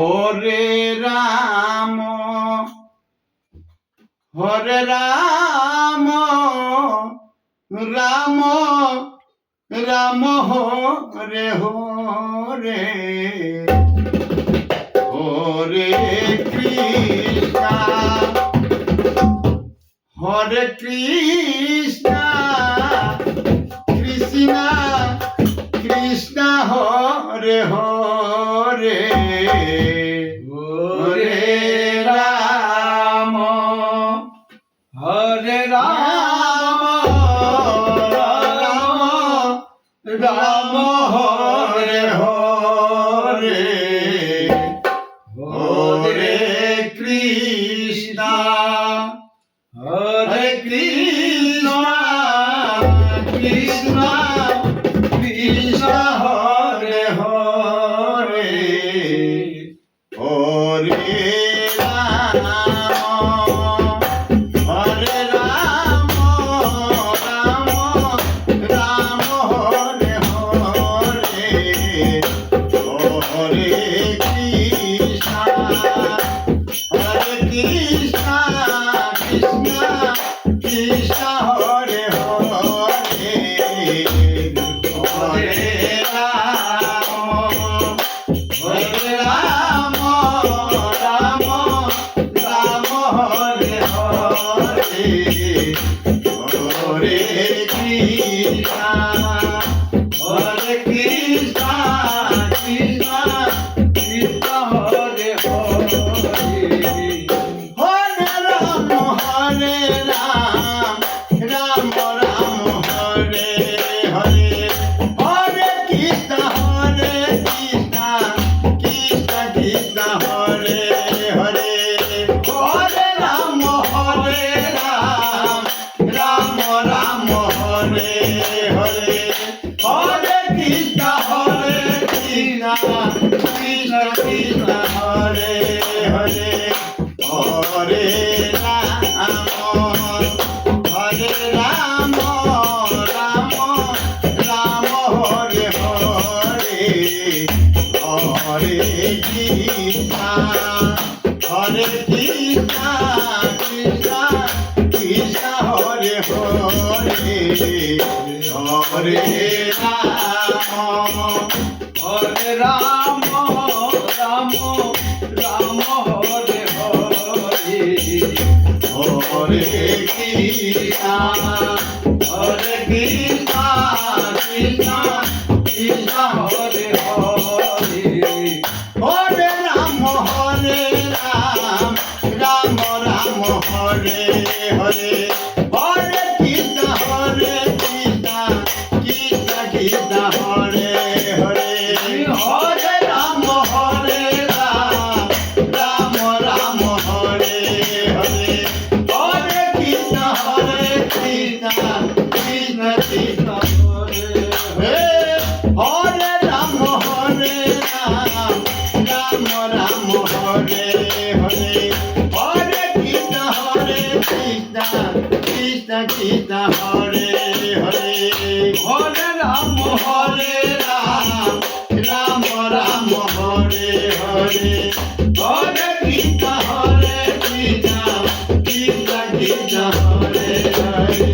Hare Ram Hare Ram Ram Ram Hare Hare Hare Krishna Hare Krishna Krishna Krishna Hare Hare Hare Ram Hare Ram Ram Ram Hare Hare Hare Krishna Hare Krishna Krishna Krishna Hare Hare Hare Ram Hare Ram Ram Ram Hare Hare Hare Krishna Hare Krishna Krishna Krishna Hare Hare Hare Ram Hare Ram Ram Ram Hare Hare Hare Krishna Hare Krishna Krishna Krishna Hare Hare Hare Ram Ram Ram Hare Hare Hare Krishna Krishna Krishna Hare Hare Hare Ram Ram Ram Hare Hare Hare Krishna Krishna Krishna Krishna Hare Hare Hare Ram Hare Ram Ram Ram Hare Hare Hare Krishna Hare Krishna Krishna Krishna Hare Hare Hare Ram Hare Ram Ram Ram Hare Hare Hare Krishna Hare Krishna Krishna Krishna Hare Hare Hare Ram Ram Ram Hare Hare Hare Krishna Krishna Krishna Hare Hare Hare Ram Ram Ram Hare Hare Hare Krishna Krishna Krishna Krishna Hare Hare Ram Ram Ram Hare Hare Hare Krishna Krishna Krishna Krishna Hare Hare Hare Ram Ram Ram Hare Hare Hare Krishna Krishna Krishna Krishna Hare Hare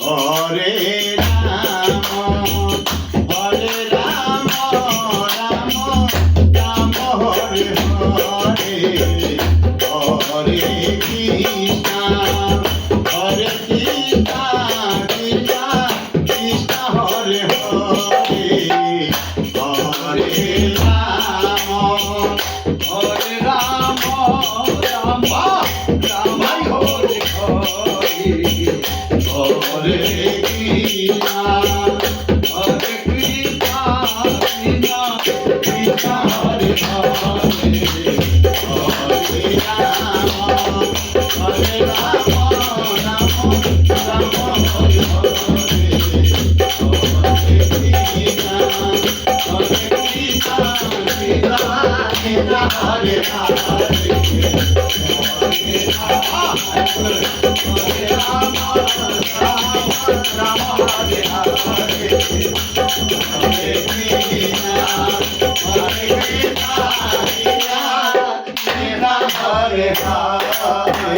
Hare Ram Hare Ram Ram Ram Hare Hare Hare Krishna Hare Krishna Krishna Krishna Hare Hare Hare Ram Hare Ram Ram Ram Hare Hare Hare Krishna Hare Krishna Krishna Krishna Hare Hare Hare Ram Hare Ram Ram Ram Hare Hare Hare Krishna Hare Krishna Krishna Krishna Hare Hare Hare Ram Ram Hare Hare Hare Krishna Hare Krishna Hare Hare